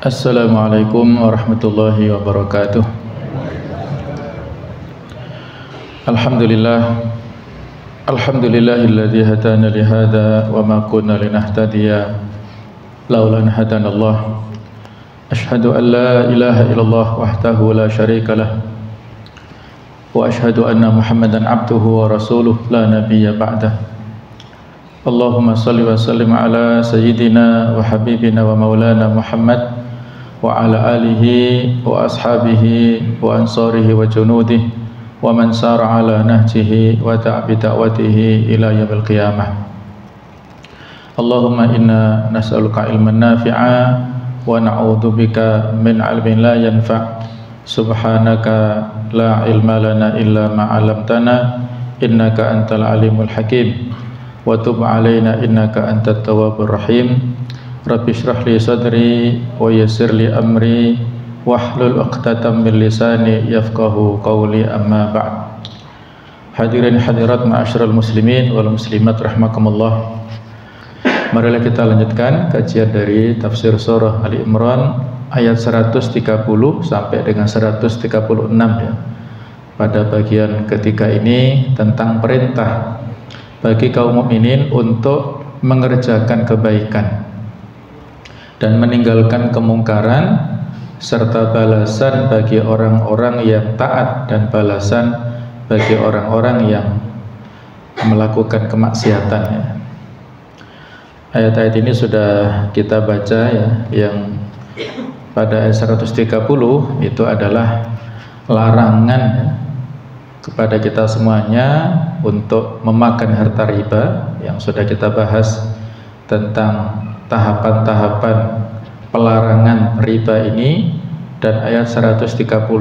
Assalamualaikum warahmatullahi wabarakatuh. Alhamdulillah, alhamdulillahilladzi hadana li hadza wa ma kunna linahtadiya laula an hadanallah. Asyhadu an la ilaha illallah wahdahu la syarika lah wa asyhadu anna Muhammadan abduhu wa rasuluh la nabiyya ba'dah. Allahumma salli wa sallim ala sayyidina wa habibina wa maulana Muhammad wa ala alihi wa ashabihi wa ansarihi wa junudihi wa man sara ala nahjihi wa ta'bi da'watihi ila yaumil qiyamah. Allahumma inna nas'aluka ilman nafi'a wa na'udzubika min 'ilmin la yanfa'. Subhanaka la ilma lana illa ma 'allamtana innaka antal alimul hakim wa tub 'alaina innaka antat tawwabur rahim. Rabbi shrah li sadri wa yassir li amri wahlul 'uqdatam min lisani yafqahu qawli, amma ba'd. Hadirin hadirat ma'asyiral muslimin wal muslimat rahimakumullah. Marilah kita lanjutkan kajian dari tafsir surah Ali Imran ayat 130 sampai dengan 136 ya. Pada bagian ketiga ini tentang perintah bagi kaum mukminin untuk mengerjakan kebaikan dan meninggalkan kemungkaran, serta balasan bagi orang-orang yang taat dan balasan bagi orang-orang yang melakukan kemaksiatan ya. Ayat-ayat ini sudah kita baca ya, yang pada ayat 130 itu adalah larangan ya, kepada kita semuanya untuk memakan harta riba, yang sudah kita bahas tentang tahapan-tahapan pelarangan riba ini. Dan ayat 130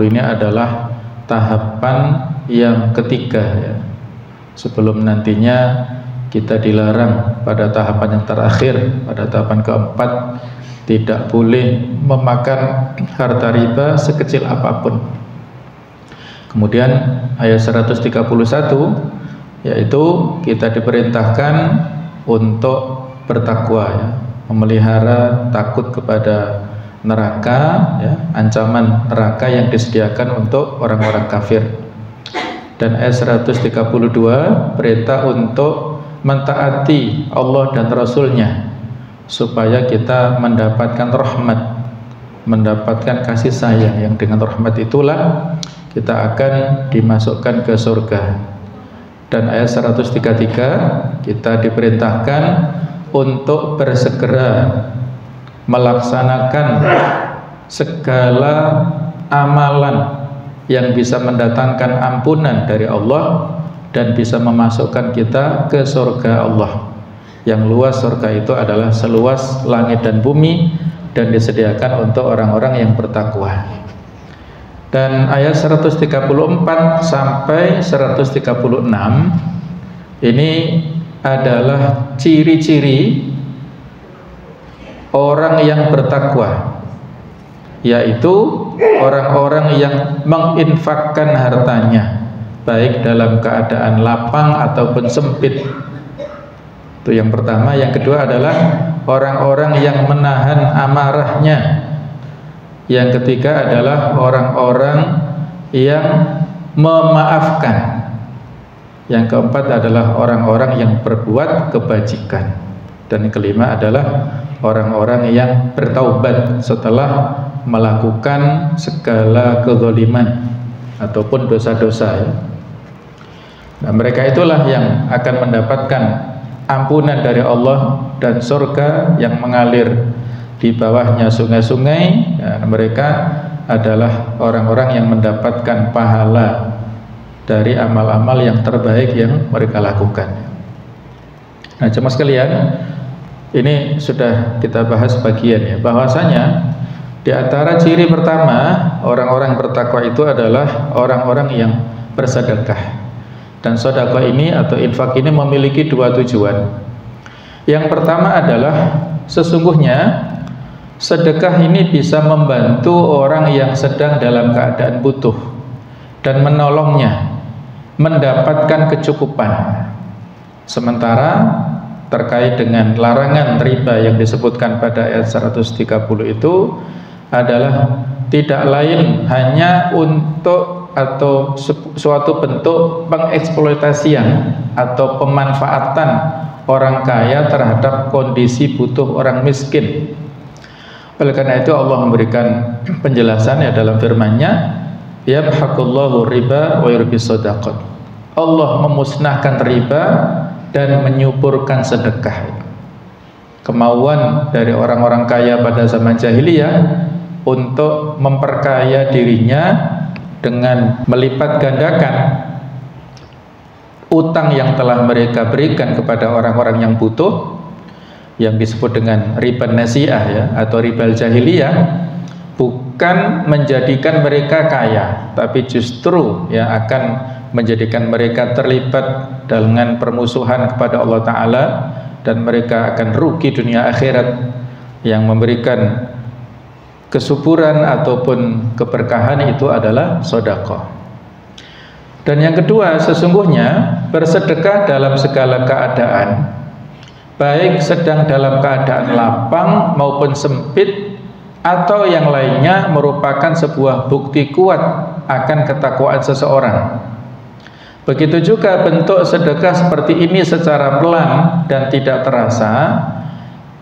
ini adalah tahapan yang ketiga ya, sebelum nantinya kita dilarang pada tahapan yang terakhir, pada tahapan keempat, tidak boleh memakan harta riba sekecil apapun. Kemudian ayat 131 yaitu kita diperintahkan untuk bertakwa ya, memelihara takut kepada neraka ya, ancaman neraka yang disediakan untuk orang-orang kafir. Dan ayat 132 perintah untuk mentaati Allah dan Rasulnya supaya kita mendapatkan rahmat, mendapatkan kasih sayang, yang dengan rahmat itulah kita akan dimasukkan ke surga. Dan ayat 133 kita diperintahkan untuk bersegera melaksanakan segala amalan yang bisa mendatangkan ampunan dari Allah dan bisa memasukkan kita ke surga Allah. Yang luas surga itu adalah seluas langit dan bumi dan disediakan untuk orang-orang yang bertakwa. Dan ayat 134 sampai 136 ini adalah ciri-ciri orang yang bertakwa, yaitu orang-orang yang menginfakkan hartanya baik dalam keadaan lapang ataupun sempit. Itu yang pertama. Yang kedua adalah orang-orang yang menahan amarahnya. Yang ketiga adalah orang-orang yang memaafkan. Yang keempat adalah orang-orang yang berbuat kebajikan. Dan yang kelima adalah orang-orang yang bertaubat setelah melakukan segala kezaliman ataupun dosa-dosa ya. Nah, mereka itulah yang akan mendapatkan ampunan dari Allah dan surga yang mengalir di bawahnya sungai-sungai. Ya, mereka adalah orang-orang yang mendapatkan pahala dari amal-amal yang terbaik yang mereka lakukan. Nah, jemaah sekalian, ini sudah kita bahas bagian ya, bahwasanya di antara ciri pertama orang-orang bertakwa itu adalah orang-orang yang bersedekah. Dan sedekah ini atau infak ini memiliki dua tujuan. Yang pertama adalah sesungguhnya sedekah ini bisa membantu orang yang sedang dalam keadaan butuh dan menolongnya mendapatkan kecukupan. Sementara terkait dengan larangan riba yang disebutkan pada ayat 130 itu adalah tidak lain hanya untuk atau suatu bentuk pengeksploitasian atau pemanfaatan orang kaya terhadap kondisi butuh orang miskin. Oleh karena itu Allah memberikan penjelasan ya dalam firman-Nya, yamhaqullahu riba wa yurbis shadaqat. Allah memusnahkan riba dan menyuburkan sedekah. Kemauan dari orang-orang kaya pada zaman jahiliyah untuk memperkaya dirinya dengan melipat gandakan utang yang telah mereka berikan kepada orang-orang yang butuh, yang disebut dengan riba nasi'ah ya, atau riba jahiliyah, bukan menjadikan mereka kaya, tapi justru ya akan menjadikan mereka terlibat dengan permusuhan kepada Allah Ta'ala, dan mereka akan rugi dunia akhirat. Yang memberikan kesuburan ataupun keberkahan itu adalah sedekah. Dan yang kedua, sesungguhnya bersedekah dalam segala keadaan, baik sedang dalam keadaan lapang maupun sempit atau yang lainnya, merupakan sebuah bukti kuat akan ketakwaan seseorang. Begitu juga bentuk sedekah seperti ini secara pelan dan tidak terasa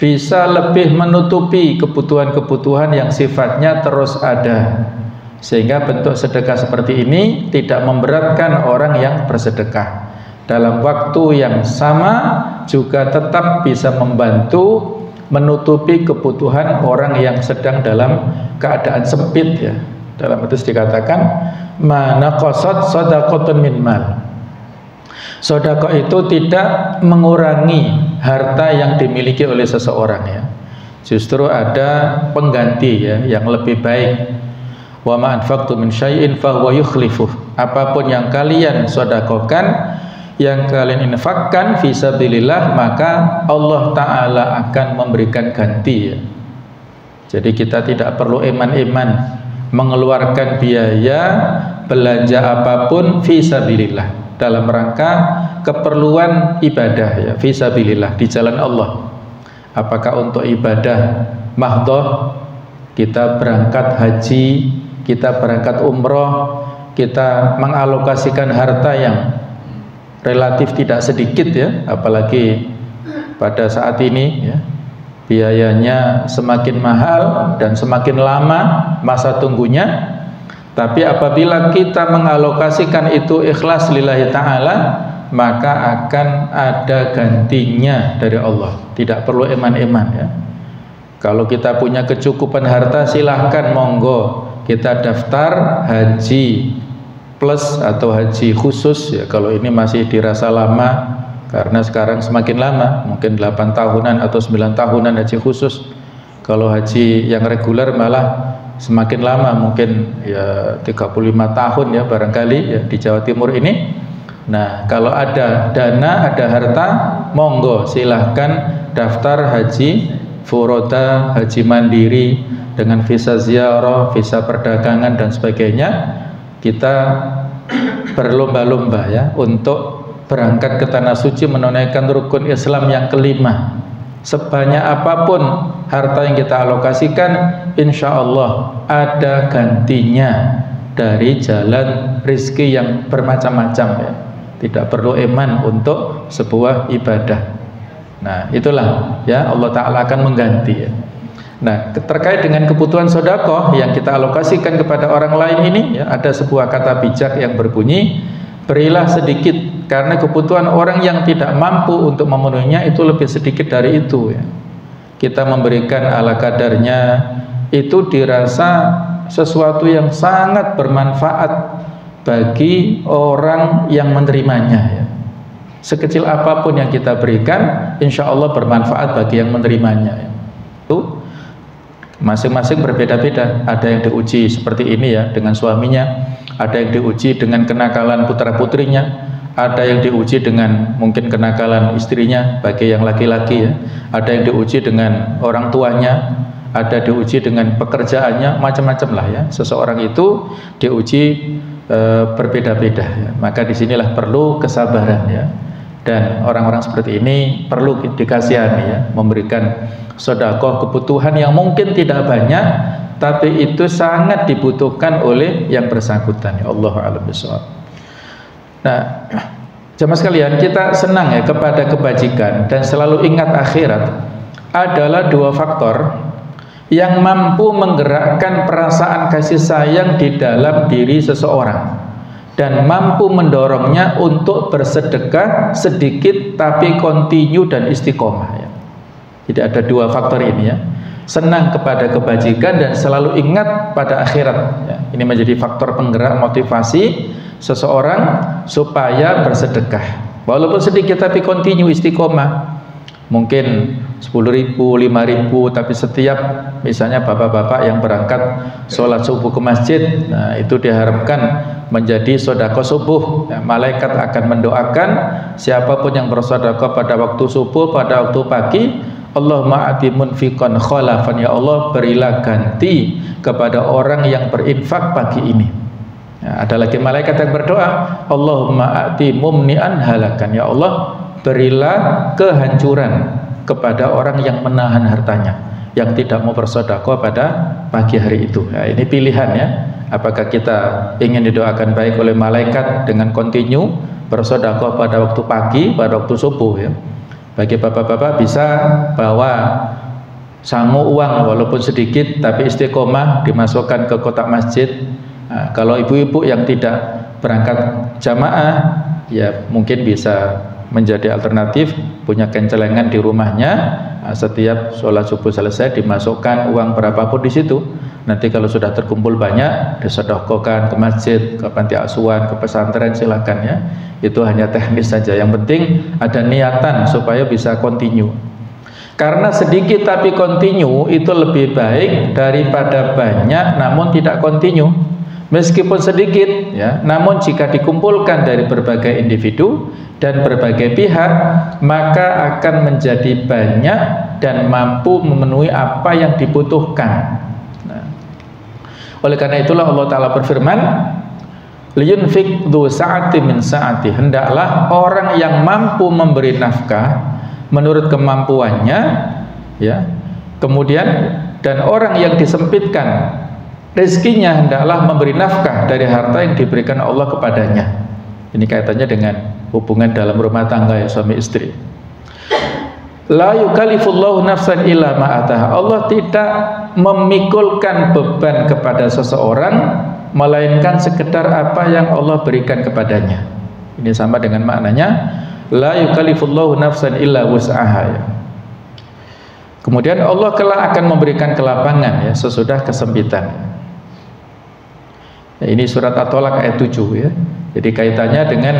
bisa lebih menutupi kebutuhan-kebutuhan yang sifatnya terus ada, sehingga bentuk sedekah seperti ini tidak memberatkan orang yang bersedekah. Dalam waktu yang sama juga tetap bisa membantu menutupi kebutuhan orang yang sedang dalam keadaan sempit ya. Dalam hadis dikatakan manaqasat shadaqatun min mal. Sedekah itu tidak mengurangi harta yang dimiliki oleh seseorang ya. Justru ada pengganti ya yang lebih baik. Wa ma anfaqtum min syai'in fa huwa yukhlifuh. Apapun yang kalian sedekahkan, yang kalian infakkan fi sabilillah, maka Allah Ta'ala akan memberikan ganti ya. Jadi kita tidak perlu eman-eman mengeluarkan biaya belanja apapun fi sabilillah, dalam rangka keperluan ibadah ya, fi sabilillah, di jalan Allah. Apakah untuk ibadah mahdhah, kita berangkat haji, kita berangkat umroh, kita mengalokasikan harta yang relatif tidak sedikit ya, apalagi pada saat ini ya, biayanya semakin mahal dan semakin lama masa tunggunya. Tapi apabila kita mengalokasikan itu ikhlas lillahi ta'ala, maka akan ada gantinya dari Allah. Tidak perlu eman-eman ya. Kalau kita punya kecukupan harta, silahkan monggo kita daftar haji plus atau haji khusus ya. Kalau ini masih dirasa lama, karena sekarang semakin lama, mungkin 8 tahunan atau 9 tahunan haji khusus. Kalau haji yang reguler malah semakin lama, mungkin ya 35 tahun ya barangkali ya di Jawa Timur ini. Nah, kalau ada dana, ada harta, monggo silahkan daftar haji furoda, haji mandiri dengan visa ziarah, visa perdagangan dan sebagainya. Kita berlomba-lomba ya untuk berangkat ke tanah suci menunaikan rukun Islam yang kelima. Sebanyak apapun harta yang kita alokasikan, insya Allah ada gantinya dari jalan rizki yang bermacam-macam ya. Tidak perlu eman untuk sebuah ibadah. Nah, itulah ya, Allah Ta'ala akan mengganti ya. Nah, terkait dengan kebutuhan sedekah yang kita alokasikan kepada orang lain ini ya, ada sebuah kata bijak yang berbunyi, berilah sedikit, karena kebutuhan orang yang tidak mampu untuk memenuhinya itu lebih sedikit dari itu ya. Kita memberikan ala kadarnya, itu dirasa sesuatu yang sangat bermanfaat bagi orang yang menerimanya ya. Sekecil apapun yang kita berikan, insya Allah bermanfaat bagi yang menerimanya ya. Itu masing-masing berbeda-beda. Ada yang diuji seperti ini ya dengan suaminya, ada yang diuji dengan kenakalan putra-putrinya, ada yang diuji dengan mungkin kenakalan istrinya bagi yang laki-laki ya, ada yang diuji dengan orang tuanya, ada diuji dengan pekerjaannya, macam-macam lah ya. Seseorang itu diuji berbeda-beda ya. Maka disinilah perlu kesabaran ya. Dan orang-orang seperti ini perlu dikasihani ya, memberikan sedekah kebutuhan yang mungkin tidak banyak, tapi itu sangat dibutuhkan oleh yang bersangkutan. Ya Allah a'lam bishawab. Nah, jemaah sekalian, kita senang ya kepada kebajikan dan selalu ingat akhirat adalah dua faktor yang mampu menggerakkan perasaan kasih sayang di dalam diri seseorang dan mampu mendorongnya untuk bersedekah sedikit tapi kontinu dan istiqomah ya. Jadi ada dua faktor ini ya. Senang kepada kebajikan dan selalu ingat pada akhirat ya. Ini menjadi faktor penggerak motivasi seseorang supaya bersedekah walaupun sedikit tapi kontinu istiqomah. Mungkin 10.000, 5.000, tapi setiap misalnya bapak-bapak yang berangkat sholat subuh ke masjid, nah itu diharapkan menjadi sedekah subuh ya, malaikat akan mendoakan siapapun yang bersedekah pada waktu subuh, pada waktu pagi, Allahumma ati munfiqan khalafan, ya Allah berilah ganti kepada orang yang berinfak pagi ini. Ya, ada lagi malaikat yang berdoa, Allahumma ati mumni'an halakan, ya Allah berilah kehancuran kepada orang yang menahan hartanya, yang tidak mau bersedekah pada pagi hari itu. Ya, ini pilihan ya. Apakah kita ingin didoakan baik oleh malaikat dengan kontinu bersedekah pada waktu pagi, pada waktu subuh ya. Bagi bapak-bapak bisa bawa sangu uang walaupun sedikit tapi istiqomah dimasukkan ke kotak masjid. Nah, kalau ibu-ibu yang tidak berangkat jamaah ya mungkin bisa menjadi alternatif punya kencelengan di rumahnya. Nah, setiap sholat subuh selesai dimasukkan uang berapapun di situ. Nanti kalau sudah terkumpul banyak disedekahkan ke masjid, ke panti asuhan, ke pesantren, silakan ya. Itu hanya teknis saja. Yang penting ada niatan supaya bisa kontinu. Karena sedikit tapi kontinu itu lebih baik daripada banyak namun tidak kontinu. Meskipun sedikit ya, namun jika dikumpulkan dari berbagai individu dan berbagai pihak maka akan menjadi banyak dan mampu memenuhi apa yang dibutuhkan. Nah, oleh karena itulah Allah Ta'ala berfirman, liyunfik dhu sa'ati min sa'ati, hendaklah orang yang mampu memberi nafkah menurut kemampuannya ya. Kemudian dan orang yang disempitkan rezekinya hendaklah memberi nafkah dari harta yang diberikan Allah kepadanya. Ini kaitannya dengan hubungan dalam rumah tangga ya, suami istri. La yukallifullahu nafsan illa ma ataha. Allah tidak memikulkan beban kepada seseorang melainkan sekedar apa yang Allah berikan kepadanya. Ini sama dengan maknanya la yukallifullahu nafsan illa wus'aha ya. Kemudian Allah kelak akan memberikan kelapangan ya sesudah kesempitan. Ya, ini surat At-Tolak ayat 7 ya. Jadi kaitannya dengan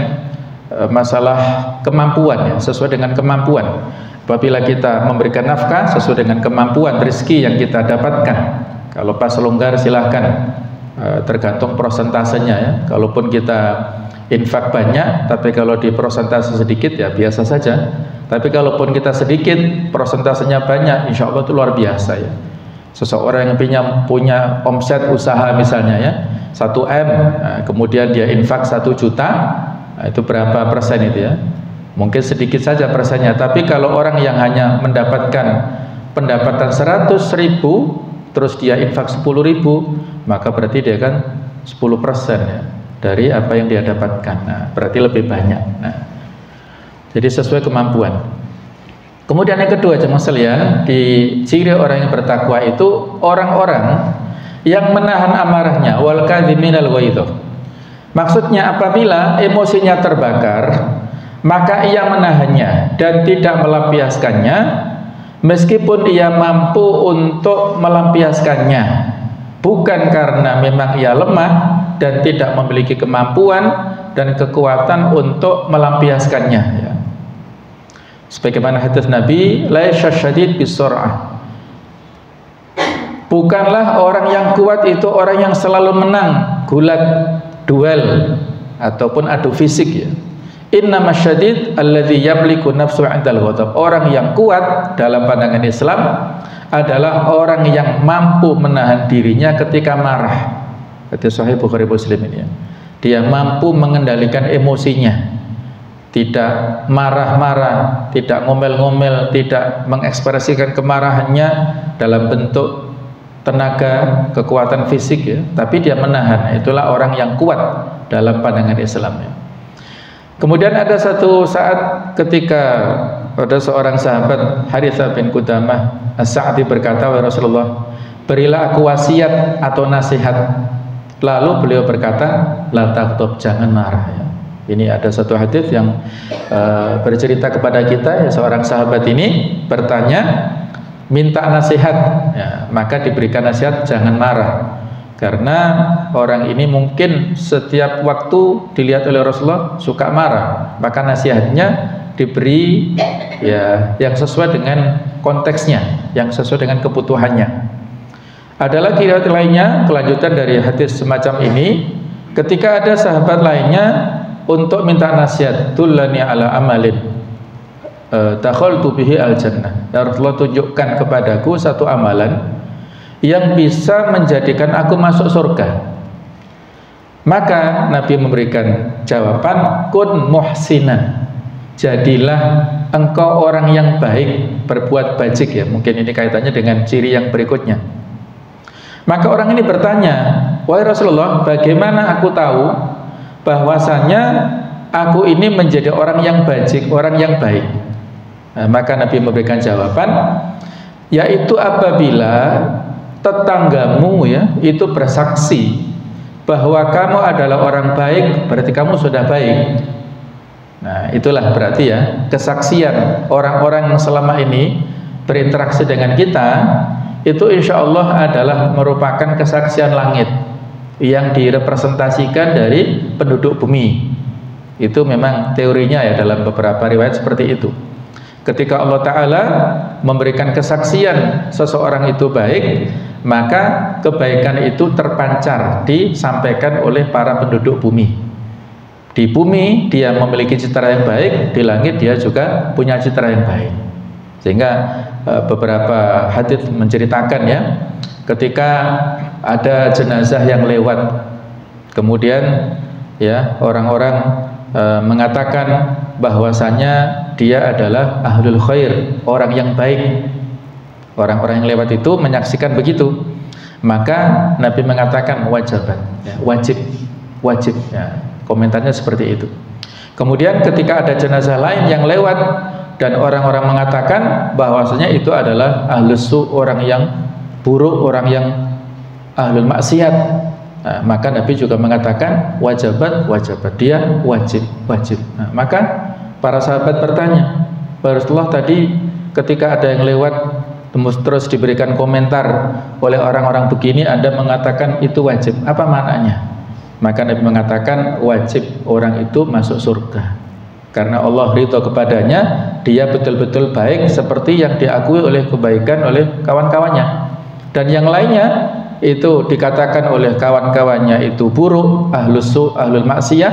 masalah kemampuan ya, sesuai dengan kemampuan. Apabila kita memberikan nafkah sesuai dengan kemampuan rezeki yang kita dapatkan. Kalau pas longgar silahkan, tergantung prosentasenya ya. Kalaupun kita infak banyak, tapi kalau di prosentase sedikit ya biasa saja. Tapi kalaupun kita sedikit, prosentasenya banyak, insya Allah itu luar biasa ya. Seseorang yang punya omset usaha misalnya ya 1M, nah, kemudian dia infak 1 juta, nah, itu berapa persen itu ya? Mungkin sedikit saja persennya. Tapi kalau orang yang hanya mendapatkan pendapatan 100.000 terus dia infak 10.000, maka berarti dia kan 10% ya dari apa yang dia dapatkan. Nah, berarti lebih banyak. Nah, jadi sesuai kemampuan. Kemudian yang kedua jemaah sekalian, di ciri orang yang bertakwa itu orang-orang yang menahan amarahnya, wal kadhiminal ghaidh. Maksudnya apabila emosinya terbakar, maka ia menahannya dan tidak melampiaskannya meskipun ia mampu untuk melampiaskannya, bukan karena memang ia lemah dan tidak memiliki kemampuan dan kekuatan untuk melampiaskannya ya. Sebagaimana hadis Nabi, la yasyadid bisur'ah. Bukanlah orang yang kuat itu orang yang selalu menang gulat duel ataupun adu fisik ya. Innama syadid alladzi yamliku nafsu 'indal ghadab. Orang yang kuat dalam pandangan Islam adalah orang yang mampu menahan dirinya ketika marah. Hadis sahih Bukhari Muslim ini ya. Dia mampu mengendalikan emosinya. Tidak marah-marah, tidak ngomel-ngomel, tidak mengekspresikan kemarahannya dalam bentuk tenaga, kekuatan fisik ya, tapi dia menahan. Itulah orang yang kuat dalam pandangan Islam ya. Kemudian ada satu saat ketika ada seorang sahabat Harithah bin Qudamah As-Sa'di berkata, "Wahai Rasulullah, berilah aku wasiat atau nasihat." Lalu beliau berkata, "La taghdab, jangan marah ya." Ini ada satu hadis yang bercerita kepada kita ya, seorang sahabat ini bertanya, minta nasihat ya, maka diberikan nasihat jangan marah, karena orang ini mungkin setiap waktu dilihat oleh Rasulullah suka marah, maka nasihatnya diberi ya yang sesuai dengan konteksnya, yang sesuai dengan kebutuhannya. Ada lagi riwayat lainnya kelanjutan dari hadis semacam ini, ketika ada sahabat lainnya untuk minta nasihat, dullani ala amalin dakhaltu bihi al-jannah. Ya Rasulullah, tunjukkan kepadaku satu amalan yang bisa menjadikan aku masuk surga. Maka Nabi memberikan jawaban, kun muhsinan, jadilah engkau orang yang baik, berbuat bajik ya. Mungkin ini kaitannya dengan ciri yang berikutnya. Maka orang ini bertanya, wahai Rasulullah, bagaimana aku tahu bahwasanya aku ini menjadi orang yang bajik, orang yang baik? Nah, maka Nabi memberikan jawaban, yaitu apabila tetanggamu ya itu bersaksi bahwa kamu adalah orang baik, berarti kamu sudah baik. Nah, itulah berarti ya kesaksian orang-orang yang selama ini berinteraksi dengan kita, itu insya Allah adalah merupakan kesaksian langit yang direpresentasikan dari penduduk bumi. Itu memang teorinya ya dalam beberapa riwayat seperti itu. Ketika Allah Ta'ala memberikan kesaksian seseorang itu baik, maka kebaikan itu terpancar, disampaikan oleh para penduduk bumi. Di bumi dia memiliki citra yang baik, di langit dia juga punya citra yang baik. Sehingga beberapa hadits menceritakan ya, ketika ada jenazah yang lewat, kemudian ya orang-orang mengatakan bahwasanya dia adalah ahlul khair, orang yang baik. Orang-orang yang lewat itu menyaksikan begitu, maka Nabi mengatakan wajibat ya, wajib ya. Komentarnya seperti itu. Kemudian ketika ada jenazah lain yang lewat dan orang-orang mengatakan bahwasanya itu adalah ahlus su, orang yang buruk, orang yang ahlul maksiat, nah, maka Nabi juga mengatakan wajibat, dia wajib. Nah, maka para sahabat bertanya, Rasulullah, tadi ketika ada yang lewat terus diberikan komentar oleh orang-orang begini, Anda mengatakan itu wajib, apa maknanya? Maka Nabi mengatakan wajib orang itu masuk surga karena Allah ridho kepadanya, dia betul-betul baik seperti yang diakui oleh kebaikan oleh kawan-kawannya. Dan yang lainnya itu dikatakan oleh kawan-kawannya itu buruk, ahlus su, ahlul maksiyah,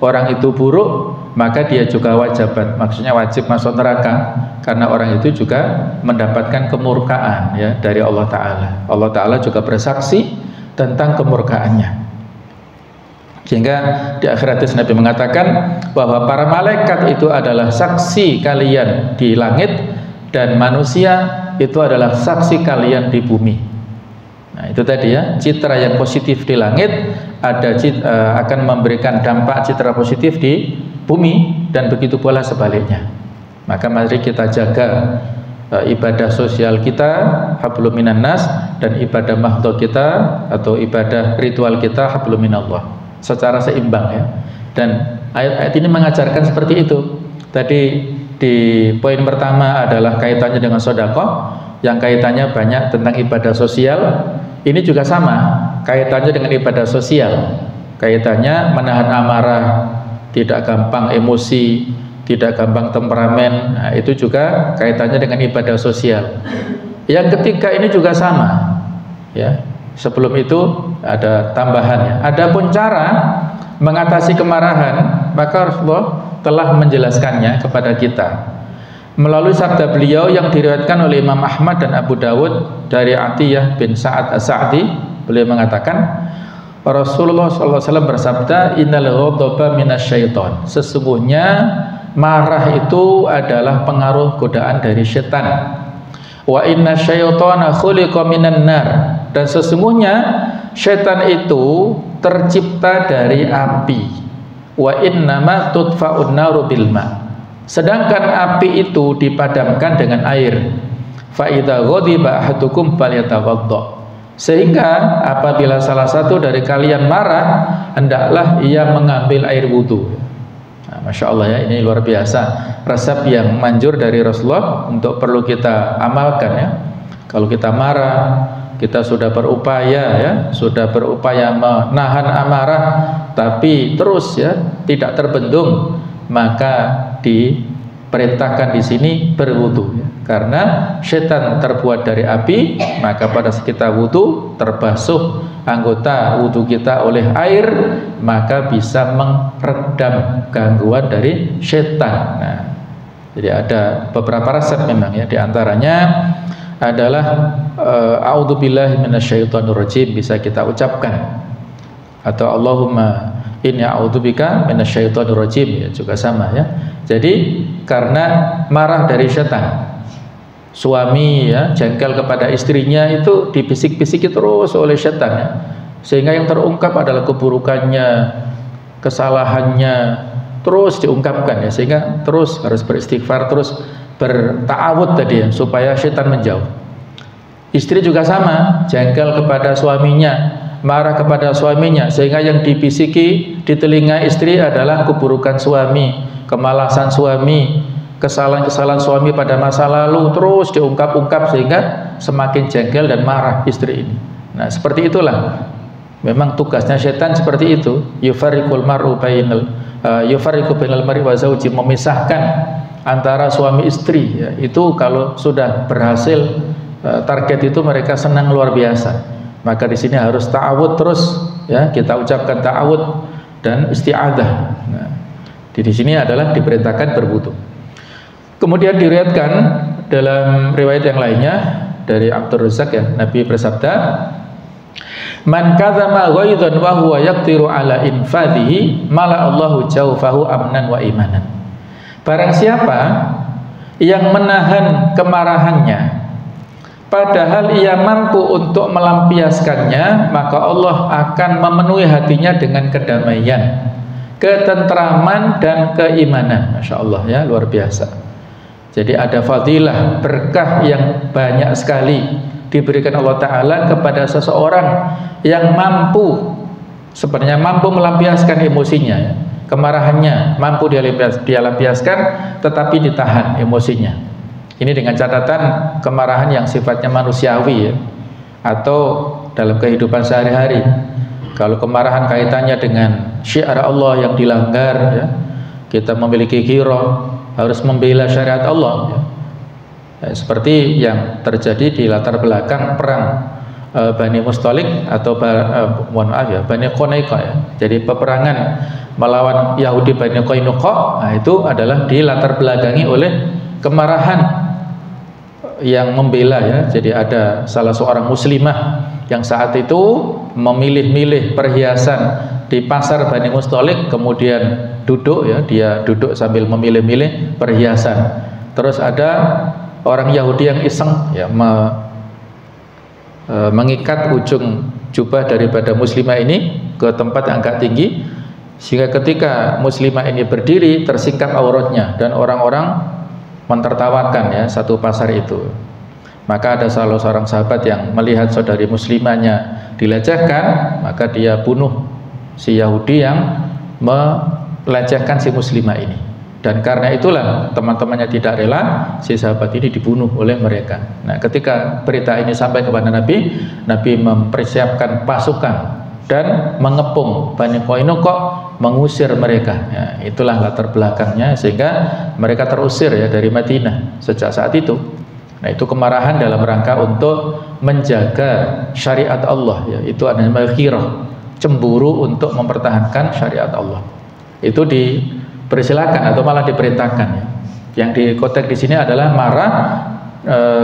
orang itu buruk, maka dia juga wajibat, maksudnya wajib masuk neraka karena orang itu juga mendapatkan kemurkaan ya dari Allah Ta'ala. Allah Ta'ala juga bersaksi tentang kemurkaannya. Sehingga di akhir hadis Nabi mengatakan bahwa para malaikat itu adalah saksi kalian di langit dan manusia itu adalah saksi kalian di bumi. Nah, itu tadi ya, citra yang positif di langit akan memberikan dampak citra positif di bumi, dan begitu pula sebaliknya. Maka mari kita jaga ibadah sosial kita, hablum minan nas, dan ibadah mahdhah kita atau ibadah ritual kita, hablum minallah, secara seimbang ya. Dan ayat-ayat ini mengajarkan seperti itu. Tadi di poin pertama adalah kaitannya dengan sedekah, yang kaitannya banyak tentang ibadah sosial. Ini juga sama, kaitannya dengan ibadah sosial, kaitannya menahan amarah, tidak gampang emosi, tidak gampang temperamen. Nah, itu juga kaitannya dengan ibadah sosial. Yang ketiga ini juga sama ya. Sebelum itu ada tambahannya. Adapun cara mengatasi kemarahan, maka Rasulullah telah menjelaskannya kepada kita melalui sabda beliau yang diriwayatkan oleh Imam Ahmad dan Abu Dawud dari Atiyah bin Sa'ad As-Sa'di. Beliau mengatakan Rasulullah SAW bersabda, innal ghadaba minasyaiton, sesungguhnya marah itu adalah pengaruh godaan dari setan. Wa inna syaitana khuliqa minan nar, Dan sesungguhnya setan itu tercipta dari api. Wa innama tudfa'un naru bil ma. Sedangkan api itu dipadamkan dengan air. Fa idza ghadiba ahadukum falyatawadda. Sehingga apabila salah satu dari kalian marah, hendaklah ia mengambil air wudu. Nah, Masya Allah ya, ini luar biasa resep yang manjur dari Rasulullah untuk perlu kita amalkan ya. Kalau kita marah, kita sudah berupaya menahan amarah, tapi terus ya tidak terbendung, maka diperintahkan di sini berwudu ya. Karena setan terbuat dari api, maka pada saat kita wudu terbasuh anggota wudu kita oleh air, maka bisa meredam gangguan dari setan. Nah, jadi ada beberapa resep memang ya, diantaranya adalah a'udzubillahi minasyaitonirrajim bisa kita ucapkan, atau Allahumma inni a'udzubika minasyaitonirrajim ya, juga sama ya. Jadi karena marah dari setan, suami ya jengkel kepada istrinya itu dibisik-bisiki terus oleh setan ya, sehingga yang terungkap adalah keburukannya, kesalahannya terus diungkapkan ya, sehingga terus harus beristighfar, terus berta'awud tadi ya, supaya setan menjauh. Istri juga sama, jengkel kepada suaminya, marah kepada suaminya, sehingga yang dibisiki di telinga istri adalah keburukan suami, kemalasan suami, kesalahan-kesalahan suami pada masa lalu terus diungkap-ungkap, sehingga semakin jengkel dan marah istri ini. Nah, seperti itulah memang tugasnya setan, seperti itu. Yufarriqul mar'u bainal yufarriqu bainal mar'i wa zawji, memisahkan antara suami istri ya. Itu kalau sudah berhasil target itu mereka senang luar biasa. Maka di sini harus ta'awud terus ya, kita ucapkan ta'awud dan isti'adzah. Nah, di sini adalah diperintahkan berwudu. Kemudian diriwayatkan dalam riwayat yang lainnya dari Abdur Razzaq ya, Nabi bersabda, man kadzama ghaidhan wa huwa yaqtiru ala infadhihi mala Allahu jawfahu amnan wa imanan. Barang siapa yang menahan kemarahannya padahal ia mampu untuk melampiaskannya, maka Allah akan memenuhi hatinya dengan kedamaian, ketentraman dan keimanan. Masya Allah ya, luar biasa. Jadi ada fadilah, berkah yang banyak sekali diberikan Allah Ta'ala kepada seseorang yang mampu, sebenarnya mampu melampiaskan emosinya ya. Kemarahannya mampu dia lampiaskan, tetapi ditahan emosinya. Ini dengan catatan kemarahan yang sifatnya manusiawi ya, atau dalam kehidupan sehari-hari. Kalau kemarahan kaitannya dengan syiar Allah yang dilanggar ya, kita memiliki ghirah, harus membela syariat Allah ya. Seperti yang terjadi di latar belakang perang Bani Mustalik atau Bani Qunaiqah ya. Jadi peperangan melawan Yahudi Bani Qainuqa, nah, itu adalah dilatar belakangi oleh kemarahan yang membela ya. Jadi ada salah seorang muslimah yang saat itu memilih-milih perhiasan di pasar Bani Mustalik, kemudian duduk ya, dia duduk sambil memilih-milih perhiasan. Terus ada orang Yahudi yang iseng ya, mengikat ujung jubah daripada muslimah ini ke tempat yang agak tinggi, sehingga ketika muslimah ini berdiri tersingkap auratnya, dan orang-orang mentertawakan ya satu pasar itu. Maka ada salah seorang sahabat yang melihat saudari muslimahnya dilecehkan, maka dia bunuh si Yahudi yang melecehkan si muslimah ini. Dan karena itulah teman-temannya tidak rela, si sahabat ini dibunuh oleh mereka. Nah, ketika berita ini sampai kepada Nabi, Nabi mempersiapkan pasukan dan mengepung Bani Qainuqa, mengusir mereka ya, itulah latar belakangnya sehingga mereka terusir ya dari Madinah sejak saat itu. Nah, itu kemarahan dalam rangka untuk menjaga syariat Allah ya, itu adalah ghirah, cemburu untuk mempertahankan syariat Allah. Itu dipersilakan atau malah diperintahkan ya. Yang di konteks di sini adalah marah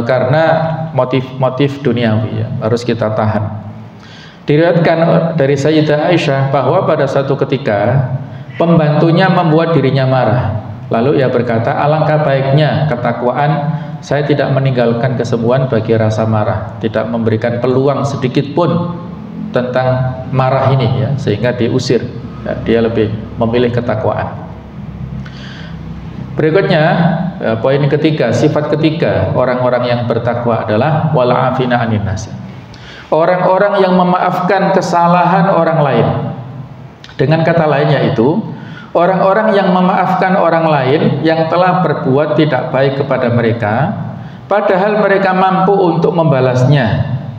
karena motif-motif duniawi ya, harus kita tahan. Diriwayatkan dari Sayyidah Aisyah bahwa pada suatu ketika pembantunya membuat dirinya marah, lalu ia berkata, alangkah baiknya ketakwaan saya tidak meninggalkan kesembuhan bagi rasa marah, tidak memberikan peluang sedikit pun tentang marah ini ya, sehingga diusir ya, dia lebih memilih ketakwaan. Berikutnya poin ketiga, sifat ketiga orang-orang yang bertakwa adalah wal'afina 'anin nas. Orang-orang yang memaafkan kesalahan orang lain. Dengan kata lainnya itu, orang-orang yang memaafkan orang lain yang telah berbuat tidak baik kepada mereka, padahal mereka mampu untuk membalasnya.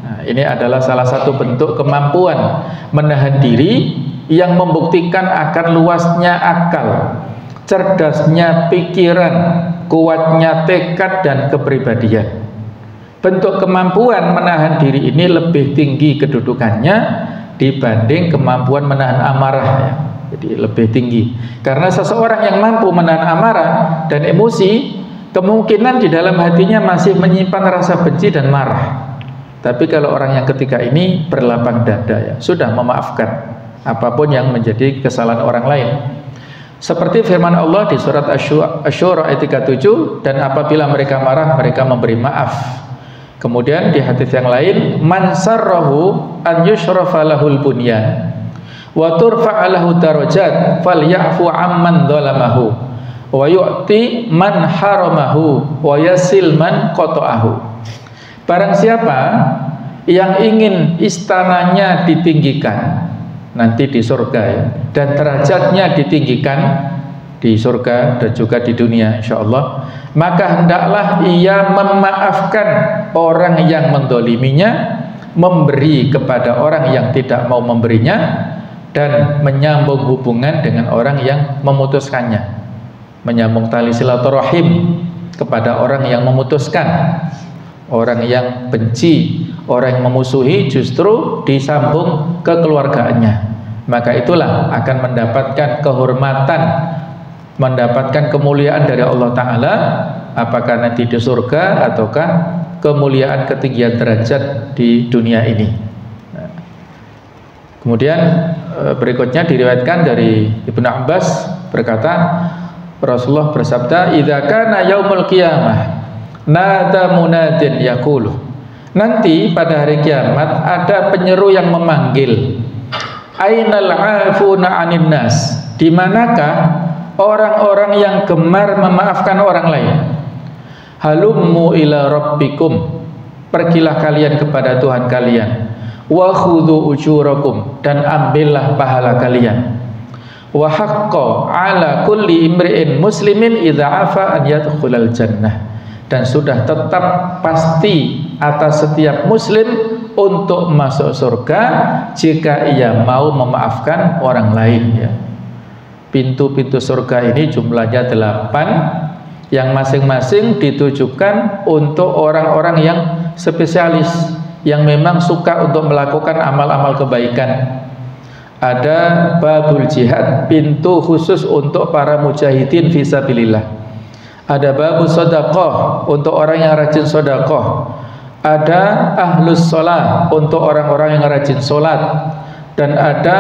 Nah, ini adalah salah satu bentuk kemampuan menahan diri yang membuktikan akan luasnya akal, cerdasnya pikiran, kuatnya tekad dan kepribadian. Bentuk kemampuan menahan diri ini lebih tinggi kedudukannya dibanding kemampuan menahan amarah ya. Jadi lebih tinggi. Karena seseorang yang mampu menahan amarah dan emosi, kemungkinan di dalam hatinya masih menyimpan rasa benci dan marah. Tapi kalau orang yang ketiga ini berlapang dada ya, sudah memaafkan apapun yang menjadi kesalahan orang lain. Seperti firman Allah di surat Asy-Syura ayat 37, dan apabila mereka marah mereka memberi maaf. Kemudian di hadis yang lain, man sarrahu an yushrafa lahul bunyan wa turfa'a lahu darajat falyafu amman dzalamahu wa yu'ti man haramahu wa yasil man qata'ahu. Barang siapa yang ingin istananya ditinggikan nanti di surga ya, dan derajatnya ditinggikan di surga dan juga di dunia insyaallah, maka hendaklah ia memaafkan orang yang mendoliminya, memberi kepada orang yang tidak mau memberinya, dan menyambung hubungan dengan orang yang memutuskannya, menyambung tali silaturahim kepada orang yang memutuskan. Orang yang benci, orang yang memusuhi justru disambung kekeluargaannya, maka itulah akan mendapatkan kehormatan, mendapatkan kemuliaan dari Allah Ta'ala, apakah nanti di surga ataukah kemuliaan ketinggian derajat di dunia ini. Kemudian berikutnya diriwayatkan dari Ibnu Abbas berkata, Rasulullah bersabda, idza kana yaumul qiyamah nada munadin yaqulu, nanti pada hari kiamat ada penyeru yang memanggil, ainal afuna 'anin nas, di manakah orang-orang yang gemar memaafkan orang lain. Halummu ila rabbikum, pergilah kalian kepada Tuhan kalian, wa khudhu ujurakum, dan ambillah pahala kalian, wa haqqo ala kulli imri'in muslimin idza afa an yadkhulal jannah, dan sudah tetap pasti atas setiap muslim untuk masuk surga jika ia mau memaafkan orang lain ya. Pintu-pintu surga ini jumlahnya 8, yang masing-masing ditujukan untuk orang-orang yang spesialis, yang memang suka untuk melakukan amal-amal kebaikan. Ada babul jihad, pintu khusus untuk para mujahidin fisabilillah. Ada babul sedekah, untuk orang yang rajin sedekah. Ada ahlus sholat, untuk orang-orang yang rajin sholat. Dan ada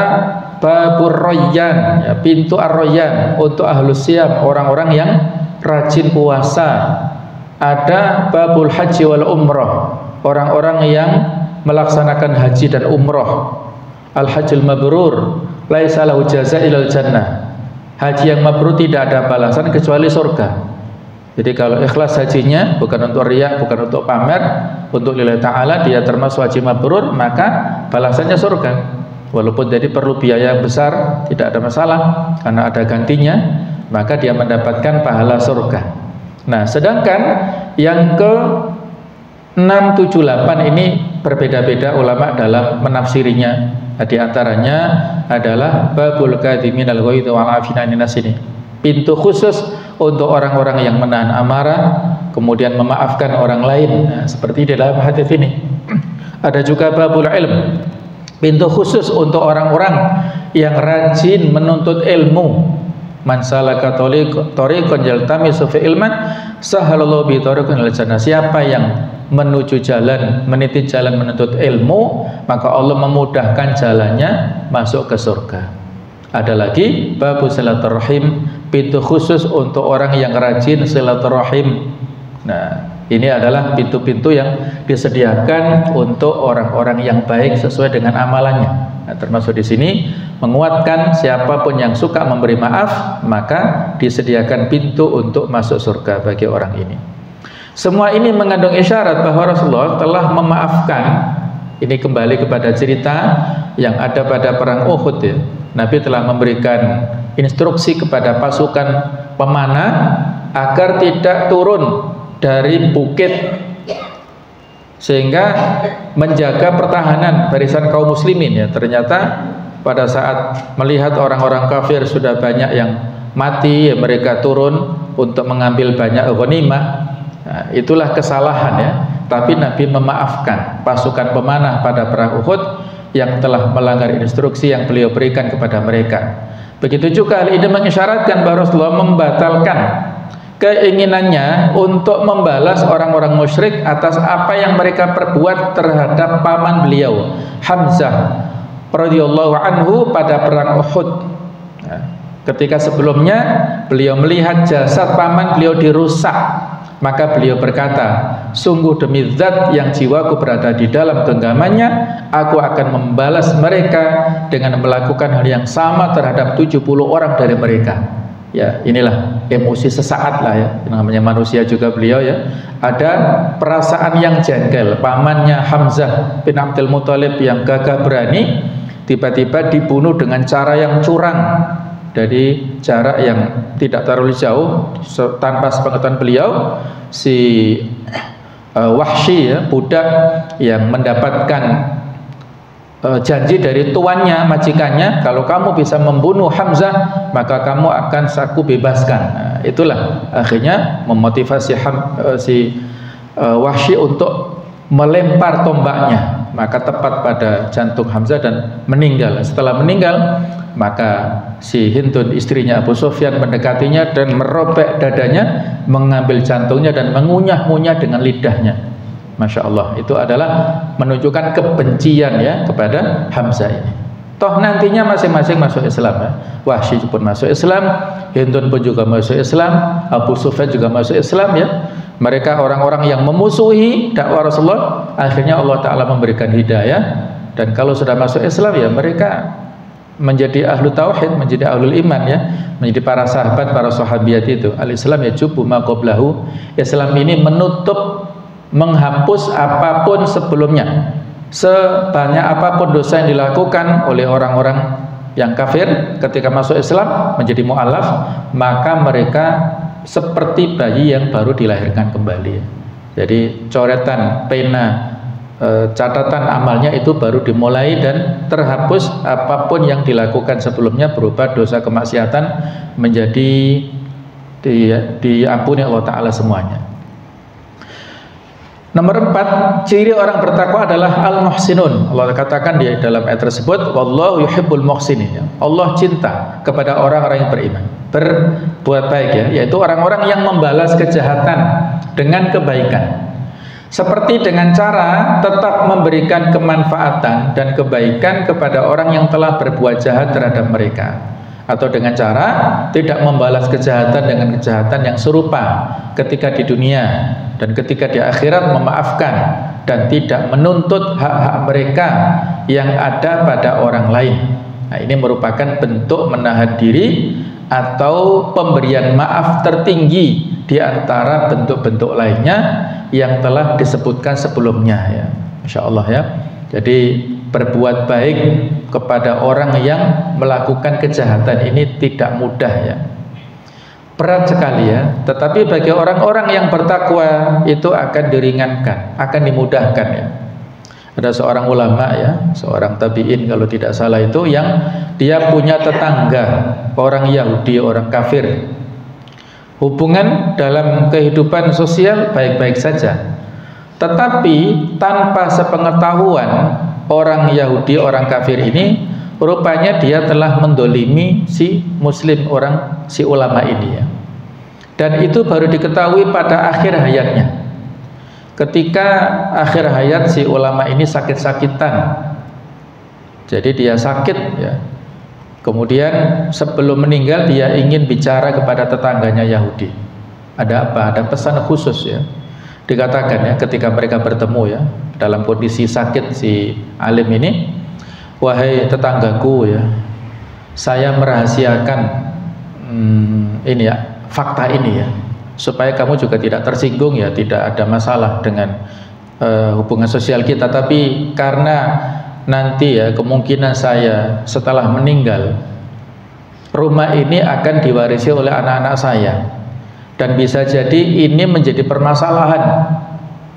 babur royan ya, pintu ar-royan untuk ahlus siyam, orang-orang yang rajin puasa. Ada babul haji wal umrah, orang-orang yang melaksanakan haji dan umrah. Al-hajjul mabrur laisa lahu jazaa ilal jannah, haji yang mabrur tidak ada balasan kecuali surga. Jadi kalau ikhlas hajinya, bukan untuk riya, bukan untuk pamer, untuk lillahi ta'ala, dia termasuk haji mabrur, maka balasannya surga. Walaupun jadi perlu biaya yang besar, tidak ada masalah, karena ada gantinya, maka dia mendapatkan pahala surga. Nah, sedangkan yang ke 6, 7, 8 ini berbeda-beda ulama dalam menafsirinya. Di antaranya adalah babul kadhiminal ghaidz wal 'afina 'anin nas, ini pintu khusus untuk orang-orang yang menahan amarah, kemudian memaafkan orang lain. Nah, seperti di dalam hadis ini. Ada juga babul ilm, pintu khusus untuk orang-orang yang rajin menuntut ilmu. Man salaka tariqan yaltamisu fi ilman sahalallahu bi tariqin ilal jannah. Siapa yang menuju jalan, meniti jalan menuntut ilmu, maka Allah memudahkan jalannya masuk ke surga. Ada lagi babu silaturahim, pintu khusus untuk orang yang rajin silaturahim. Nah, Ini adalah pintu-pintu yang disediakan untuk orang-orang yang baik sesuai dengan amalannya. Nah, termasuk di sini menguatkan siapapun yang suka memberi maaf, maka disediakan pintu untuk masuk surga bagi orang ini. Semua ini mengandung isyarat bahwa Rasulullah telah memaafkan. Ini kembali kepada cerita yang ada pada perang Uhud ya. Nabi telah memberikan instruksi kepada pasukan pemanah agar tidak turun dari bukit, sehingga menjaga pertahanan barisan kaum muslimin ya. Ternyata pada saat melihat orang-orang kafir sudah banyak yang mati ya, mereka turun untuk mengambil banyak ghanimah. Nah, itulah kesalahan ya. Tapi Nabi memaafkan pasukan pemanah pada perang Uhud yang telah melanggar instruksi yang beliau berikan kepada mereka. Begitu juga hal ini mengisyaratkan bahwa Rasulullah membatalkan keinginannya untuk membalas orang-orang musyrik atas apa yang mereka perbuat terhadap paman beliau Hamzah radhiyallahu anhu pada perang Uhud. Nah, ketika sebelumnya beliau melihat jasad paman beliau dirusak, maka beliau berkata, sungguh demi zat yang jiwaku berada di dalam genggamannya, aku akan membalas mereka dengan melakukan hal yang sama terhadap 70 orang dari mereka. Ya, inilah emosi sesaat lah ya, namanya manusia juga beliau ya. Ada perasaan yang jengkel, pamannya Hamzah bin Abdul Muthalib yang gagah berani tiba-tiba dibunuh dengan cara yang curang, dari jarak yang tidak terlalu jauh tanpa sepengetahuan beliau. Si Wahsy ya, budak yang mendapatkan janji dari tuannya, majikannya, kalau kamu bisa membunuh Hamzah maka kamu akan aku bebaskan. Nah, itulah akhirnya memotivasi Wahsy untuk melempar tombaknya, maka tepat pada jantung Hamzah dan meninggal. Setelah meninggal, maka si Hindun istrinya Abu Sufyan mendekatinya dan merobek dadanya, mengambil jantungnya dan mengunyah-ngunyah dengan lidahnya. Masya Allah, itu adalah menunjukkan kebencian ya kepada Hamzah ini. Toh nantinya masing-masing masuk Islam ya. Wahsy pun masuk Islam, Hindun pun juga masuk Islam, Abu Sufyan juga masuk Islam ya. Mereka orang-orang yang memusuhi dakwah Rasulullah, akhirnya Allah Ta'ala memberikan hidayah. Dan kalau sudah masuk Islam ya mereka menjadi ahlu tauhid, menjadi ahlul iman ya, menjadi para sahabat, para sahabiat itu. Al-Islam ya jubu ma qablahu. Islam ini menutup, menghapus apapun sebelumnya. Sebanyak apapun dosa yang dilakukan oleh orang-orang yang kafir, ketika masuk Islam menjadi mu'alaf, maka mereka seperti bayi yang baru dilahirkan kembali. Jadi coretan pena, catatan amalnya itu baru dimulai dan terhapus apapun yang dilakukan sebelumnya berupa dosa kemaksiatan, menjadi diampuni Allah Ta'ala semuanya. Nomor 4, ciri orang bertakwa adalah al-muhsinun. Allah katakan di dalam ayat tersebut, wallahu yuhibbul muhsinin. Allah cinta kepada orang-orang yang beriman, berbuat baik ya, yaitu orang-orang yang membalas kejahatan dengan kebaikan. Seperti dengan cara tetap memberikan kemanfaatan dan kebaikan kepada orang yang telah berbuat jahat terhadap mereka, atau dengan cara tidak membalas kejahatan dengan kejahatan yang serupa ketika di dunia, dan ketika di akhirat memaafkan dan tidak menuntut hak-hak mereka yang ada pada orang lain. Nah, ini merupakan bentuk menahan diri atau pemberian maaf tertinggi di antara bentuk-bentuk lainnya yang telah disebutkan sebelumnya ya. Masya Allah ya. Jadi berbuat baik kepada orang yang melakukan kejahatan ini tidak mudah ya, berat sekali ya. Tetapi bagi orang-orang yang bertakwa itu akan diringankan, akan dimudahkan ya. Ada seorang ulama ya, seorang tabi'in kalau tidak salah itu, yang dia punya tetangga orang Yahudi, orang kafir. Hubungan dalam kehidupan sosial baik-baik saja, tetapi tanpa sepengetahuan orang Yahudi, orang kafir ini, rupanya dia telah mendolimi si muslim, si ulama ini ya. Dan itu baru diketahui pada akhir hayatnya. Ketika akhir hayat si ulama ini sakit-sakitan, jadi dia sakit ya. Kemudian sebelum meninggal dia ingin bicara kepada tetangganya Yahudi. Ada apa? Ada pesan khusus ya. dikatakan ya ketika mereka bertemu ya dalam kondisi sakit si alim ini, wahai tetanggaku ya, saya merahasiakan ini ya, fakta ini ya, supaya kamu juga tidak tersinggung ya, tidak ada masalah dengan hubungan sosial kita. Tapi karena nanti ya kemungkinan saya setelah meninggal, rumah ini akan diwarisi oleh anak-anak saya, dan bisa jadi ini menjadi permasalahan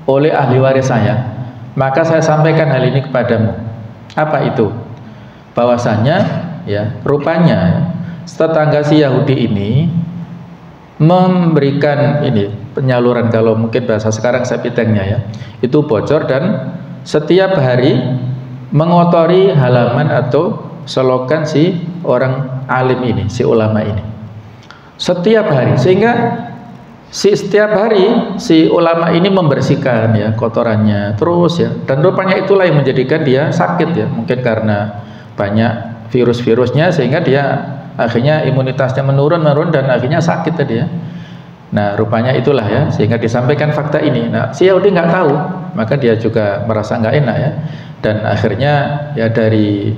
oleh ahli waris saya, maka saya sampaikan hal ini kepadamu. Apa itu? Bahwasanya ya rupanya tetangga si Yahudi ini memberikan ini penyaluran, kalau mungkin bahasa sekarang sepitengnya ya, itu bocor dan setiap hari mengotori halaman atau selokan si orang alim ini, si ulama ini, setiap hari, sehingga setiap hari si ulama ini membersihkan ya kotorannya terus ya, dan rupanya itulah yang menjadikan dia sakit ya, mungkin karena banyak virus-virusnya sehingga dia akhirnya imunitasnya menurun dan akhirnya sakit tadi ya. Nah rupanya itulah ya, sehingga disampaikan fakta ini. Nah si Yahudi nggak tahu, maka dia juga merasa nggak enak ya, dan akhirnya ya dari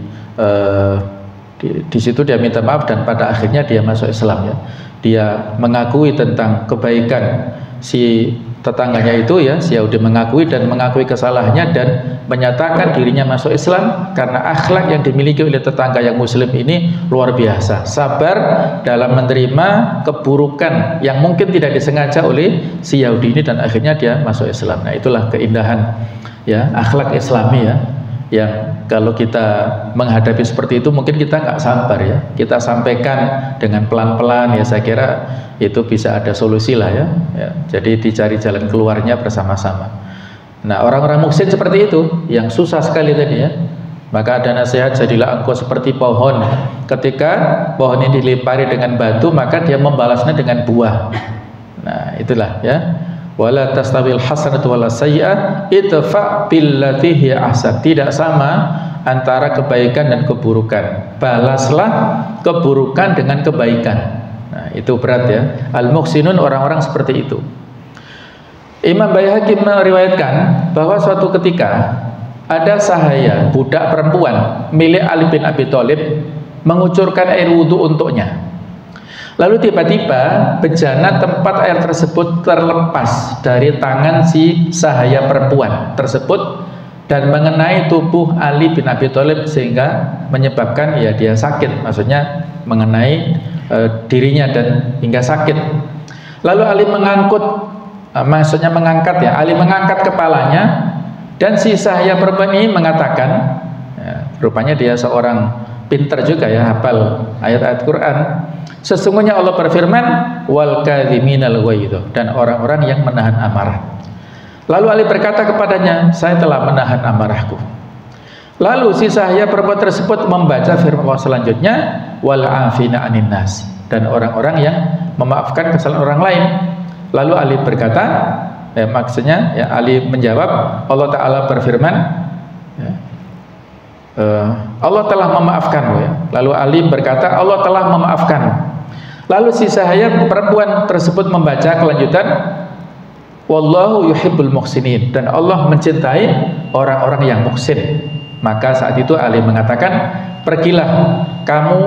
di situ dia minta maaf, dan pada akhirnya dia masuk Islam ya. Dia mengakui tentang kebaikan si tetangganya itu ya, si Yahudi mengakui kesalahannya dan menyatakan dirinya masuk Islam karena akhlak yang dimiliki oleh tetangga yang muslim ini luar biasa, sabar dalam menerima keburukan yang mungkin tidak disengaja oleh si Yahudi ini, dan akhirnya dia masuk Islam. Nah itulah keindahan ya akhlak Islami ya, yang kalau kita menghadapi seperti itu mungkin kita nggak sabar ya, kita sampaikan dengan pelan-pelan ya, saya kira itu bisa ada solusi lah ya. Jadi dicari jalan keluarnya bersama-sama. Nah orang-orang muksin seperti itu yang susah sekali tadi ya, maka ada nasihat, jadilah engkau seperti pohon, ketika pohon ini dilempari dengan batu maka dia membalasnya dengan buah. Nah itulah ya, wala tastawil hasanatu wala sayyi'ah idfa' billati hiya ahsan. Tidak sama antara kebaikan dan keburukan, balaslah keburukan dengan kebaikan. Nah itu berat ya. Al-muhsinun orang-orang seperti itu. Imam Baihaqi meriwayatkan bahwa suatu ketika ada sahaya budak perempuan milik Ali bin Abi Thalib mengucurkan air wudhu untuknya. Lalu tiba-tiba bejana tempat air tersebut terlepas dari tangan si sahaya perempuan tersebut dan mengenai tubuh Ali bin Abi Thalib sehingga menyebabkan ya dia sakit, maksudnya mengenai dirinya dan hingga sakit. Lalu Ali mengangkat ya, Ali mengangkat kepalanya, dan si sahaya perempuan ini mengatakan ya, rupanya dia seorang pintar juga ya, hafal ayat-ayat Quran. Sesungguhnya Allah berfirman, wal kadhiminal ghaidh, dan orang-orang yang menahan amarah. Lalu Ali berkata kepadanya, saya telah menahan amarahku. Lalu si sahaya perempuan tersebut membaca firman Allah selanjutnya, wal afina anin nas, dan orang-orang yang memaafkan kesalahan orang lain. Lalu Ali berkata, maksudnya ya, Ali menjawab, Allah Ta'ala berfirman ya, Allah telah memaafkanmu ya. Lalu Ali berkata, Allah telah memaafkan. Lalu si sahaya perempuan tersebut membaca kelanjutan, wallahu yuhibbul muhsinin, dan Allah mencintai orang-orang yang muhsin. Maka saat itu Ali mengatakan, pergilah kamu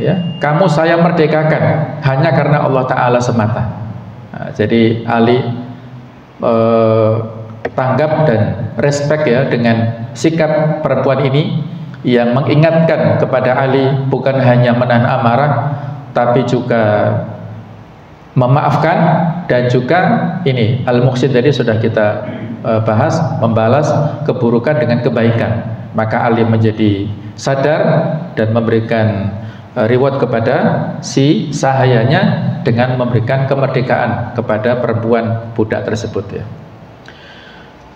ya, kamu saya merdekakan hanya karena Allah Ta'ala semata. Nah, jadi Ali tanggap dan respect ya dengan sikap perempuan ini yang mengingatkan kepada Ali bukan hanya menahan amarah tapi juga memaafkan, dan juga ini al-muhsin tadi sudah kita bahas, membalas keburukan dengan kebaikan. Maka Ali menjadi sadar dan memberikan reward kepada si sahayanya dengan memberikan kemerdekaan kepada perempuan budak tersebut ya.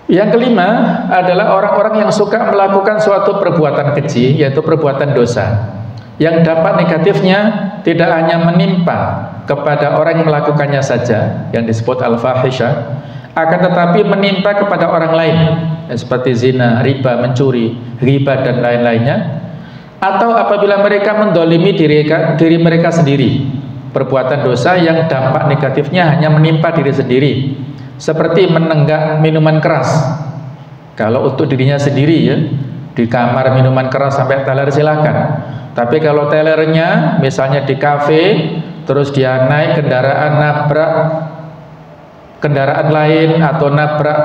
Yang kelima adalah orang-orang yang suka melakukan suatu perbuatan keji, yaitu perbuatan dosa, yang dampak negatifnya tidak hanya menimpa kepada orang yang melakukannya saja, yang disebut al-fahisyah, akan tetapi menimpa kepada orang lain, seperti zina, riba, mencuri, ghibah dan lain-lainnya. Atau apabila mereka mendolimi diri mereka sendiri, perbuatan dosa yang dampak negatifnya hanya menimpa diri sendiri, seperti menenggak minuman keras. Kalau untuk dirinya sendiri ya, di kamar minuman keras sampai teler silakan. Tapi kalau telernya misalnya di kafe, terus dia naik kendaraan nabrak kendaraan lain atau nabrak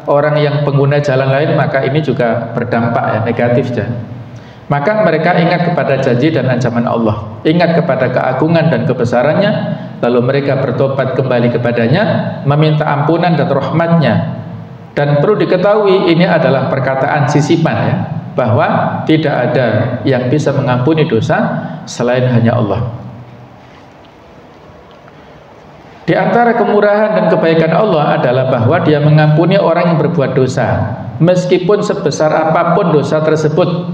orang yang pengguna jalan lain, maka ini juga berdampak ya, negatif ya. Maka mereka ingat kepada janji dan ancaman Allah, ingat kepada keagungan dan kebesarannya, lalu mereka bertobat kembali kepadanya, meminta ampunan dan rahmatnya. Dan perlu diketahui ini adalah perkataan sisipan ya, bahwa tidak ada yang bisa mengampuni dosa selain hanya Allah. Di antara kemurahan dan kebaikan Allah adalah bahwa Dia mengampuni orang yang berbuat dosa, meskipun sebesar apapun dosa tersebut,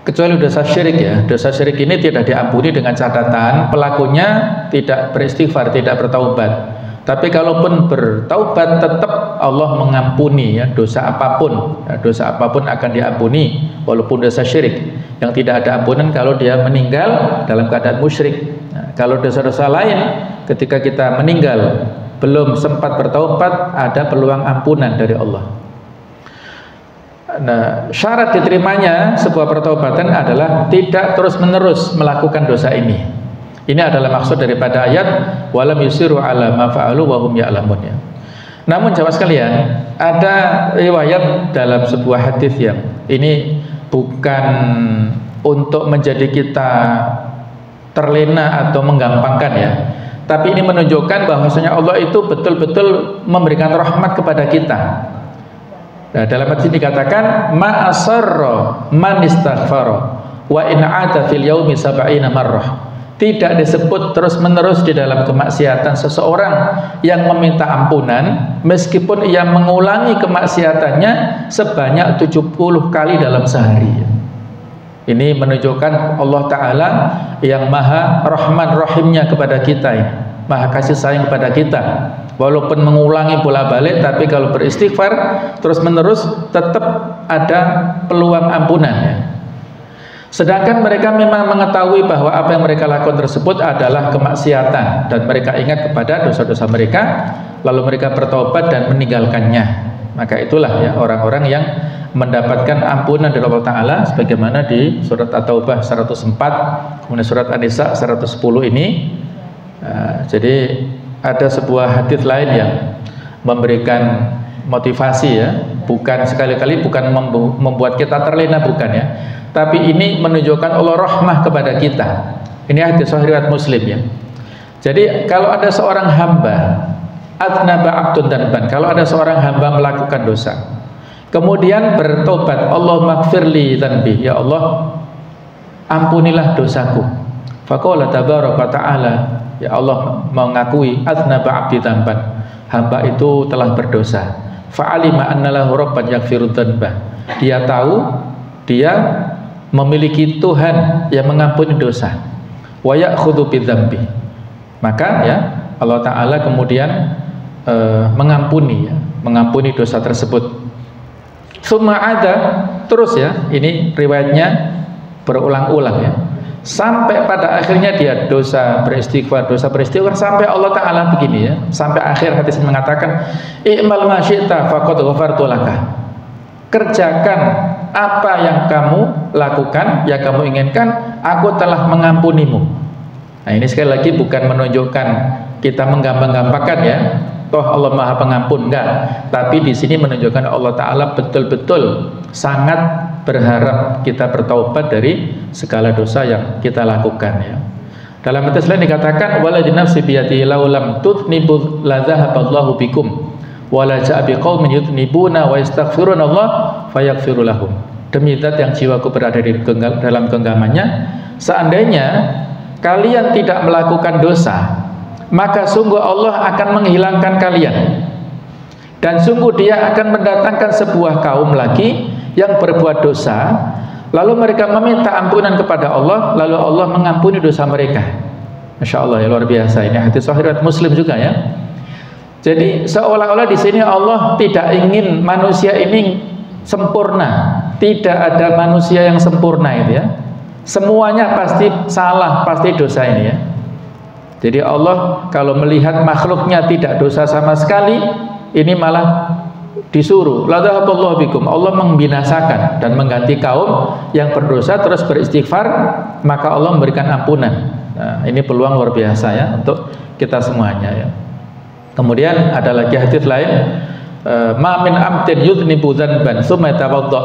kecuali dosa syirik ya. Dosa syirik ini tidak diampuni dengan catatan pelakunya tidak beristighfar, tidak bertaubat. Tapi kalaupun bertaubat, tetap Allah mengampuni ya, dosa apapun ya, dosa apapun akan diampuni, walaupun dosa syirik yang tidak ada ampunan kalau dia meninggal dalam keadaan musyrik. Nah, kalau dosa-dosa lain ketika kita meninggal belum sempat bertaubat, ada peluang ampunan dari Allah. Nah, syarat diterimanya sebuah pertaubatan adalah tidak terus-menerus melakukan dosa ini. Ini adalah maksud daripada ayat walam yusiru ala ma fa'alu wa hum ya'lamun ya. Namun jamaah sekalian, ada riwayat dalam sebuah hadis yang ini bukan untuk menjadi kita terlena atau menggampangkan ya, tapi ini menunjukkan bahwasanya Allah itu betul-betul memberikan rahmat kepada kita. Nah, dalam hadis ini dikatakan ma asarra man istaghfara wa in 'ata fil yaumi 70 marrah. Tidak disebut terus-menerus di dalam kemaksiatan seseorang yang meminta ampunan meskipun ia mengulangi kemaksiatannya sebanyak 70 kali dalam sehari. Ini menunjukkan Allah Ta'ala yang maha rahman rahimnya kepada kita ini, maha kasih sayang kepada kita. Walaupun mengulangi bola balik, tapi kalau beristighfar terus-menerus tetap ada peluang ampunan ya. Sedangkan mereka memang mengetahui bahwa apa yang mereka lakukan tersebut adalah kemaksiatan, dan mereka ingat kepada dosa-dosa mereka, lalu mereka bertobat dan meninggalkannya. Maka itulah ya orang-orang yang mendapatkan ampunan dari Allah Ta'ala, sebagaimana di surat At-Taubah 104, kemudian surat An-Nisa 110 ini. Jadi ada sebuah hadits lain yang memberikan motivasi ya, bukan sekali-kali bukan membuat kita terlena, bukan ya, tapi ini menunjukkan Allah rahmah kepada kita. Ini hadis sahih riwayat Muslim ya. Jadi kalau ada seorang hamba adnaba abdun danban, kalau ada seorang hamba melakukan dosa kemudian bertobat, Allah maghfirli dzanbi, ya Allah ampunilah dosaku. Faqala tabaraka ta'ala, ya Allah mengakui adnaba abdi danban, hamba itu telah berdosa. Fa'alima annalahu rabban yaghfiru dzanba, dia tahu dia memiliki Tuhan yang mengampuni dosa. Wa ya'khudhu bidzambi, maka ya Allah Ta'ala kemudian mengampuni ya, mengampuni dosa tersebut. Summa ada, terus ya, ini riwayatnya berulang-ulang ya, sampai pada akhirnya dia dosa beristighfar sampai Allah Ta'ala begini ya, sampai akhir hadis mengatakan i'mal ma syi'ta faqad ghafartu laka, kerjakan apa yang kamu lakukan, yang kamu inginkan, aku telah mengampunimu. Nah, ini sekali lagi bukan menunjukkan kita menggampang-gampangkan ya, toh Allah Maha Pengampun, enggak. Tapi di sini menunjukkan Allah Ta'ala betul-betul sangat berharap kita bertaubat dari segala dosa yang kita lakukan ya. Dalam hadis lain dikatakan waladzi nafsi biyadihi law lam tudnibu la dzahaballahu bikum wala ja'a biqaumin yudnibuna wa yastaghfiruna Allah fayaghfiru lahum. Demi zat yang jiwaku berada di dalam genggamannya, seandainya kalian tidak melakukan dosa, maka sungguh Allah akan menghilangkan kalian, dan sungguh Dia akan mendatangkan sebuah kaum lagi yang berbuat dosa, lalu mereka meminta ampunan kepada Allah, lalu Allah mengampuni dosa mereka. Masya Allah ya, luar biasa. Ini hadis sahih riwayat Muslim juga ya. Jadi seolah-olah di sini Allah tidak ingin manusia ini sempurna. Tidak ada manusia yang sempurna itu ya. Semuanya pasti salah, pasti dosa ini ya. Jadi Allah kalau melihat makhluknya tidak dosa sama sekali, ini malah disuruh la dhahaballahu bikum, Allah membinasakan dan mengganti kaum yang berdosa terus beristighfar, maka Allah memberikan ampunan. Nah, ini peluang luar biasa ya untuk kita semuanya ya. Kemudian ada lagi hadis lain, ma min amtin yudnibu dzanban tsumma yatawadda.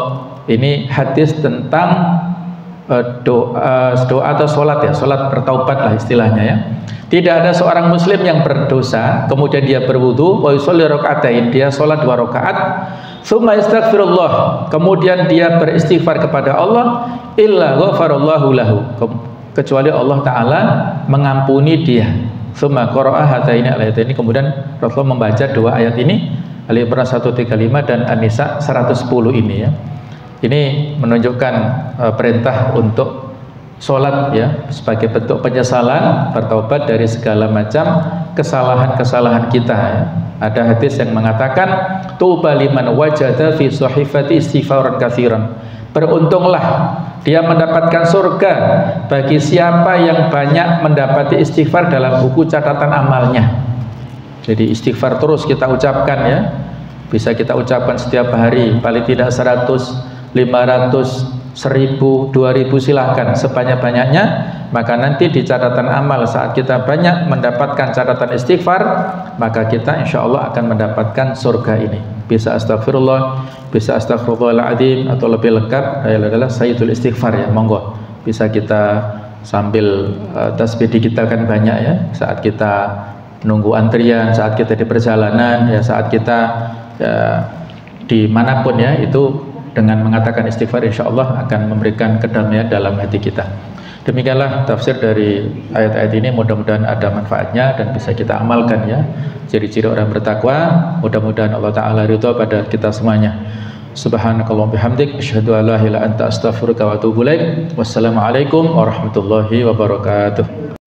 Ini hadis tentang doa atau sholat ya, sholat bertaubat lah istilahnya ya. Tidak ada seorang muslim yang berdosa kemudian dia berwudu wa yusolli rakaatain, dia sholat 2 rakaat, tsumma yastaghfirullah, kemudian dia beristighfar kepada Allah, illa ghafarallahu lahu, kecuali Allah Ta'ala mengampuni dia. Tsumma qara'a hataini al-ayataini, kemudian Rasulullah membaca 2 ayat ini, Ali Imran 135 dan An-Nisa 110 ini ya. Ini menunjukkan perintah untuk sholat ya, sebagai bentuk penyesalan, bertaubat dari segala macam kesalahan-kesalahan kita ya. Ada hadis yang mengatakan tuba liman wajada fi sahifati istighfaran katsiran, beruntunglah dia mendapatkan surga bagi siapa yang banyak mendapati istighfar dalam buku catatan amalnya. Jadi istighfar terus kita ucapkan ya, bisa kita ucapkan setiap hari, paling tidak 100, 500, 1000, 2000 silahkan sebanyak-banyaknya, maka nanti di catatan amal saat kita banyak mendapatkan catatan istighfar, maka kita insya Allah akan mendapatkan surga ini. Bisa astagfirullah, bisa astagfirullahaladzim, atau lebih lengkap adalah sayyidul istighfar ya, monggo bisa kita sambil tasbih digitalkan banyak ya, saat kita nunggu antrian, saat kita di perjalanan ya, saat kita ya, dimanapun ya, itu dengan mengatakan istighfar insya Allah akan memberikan kedamaian dalam hati kita. Demikianlah tafsir dari ayat-ayat ini, mudah-mudahan ada manfaatnya dan bisa kita amalkan ya. Ciri-ciri orang bertakwa, mudah-mudahan Allah Ta'ala ridha pada kita semuanya. Subhanakallahumma bihamdik, asyhadu an la ilaha illa anta astaghfiruka wa atubu ilaik. Wassalamualaikum warahmatullahi wabarakatuh.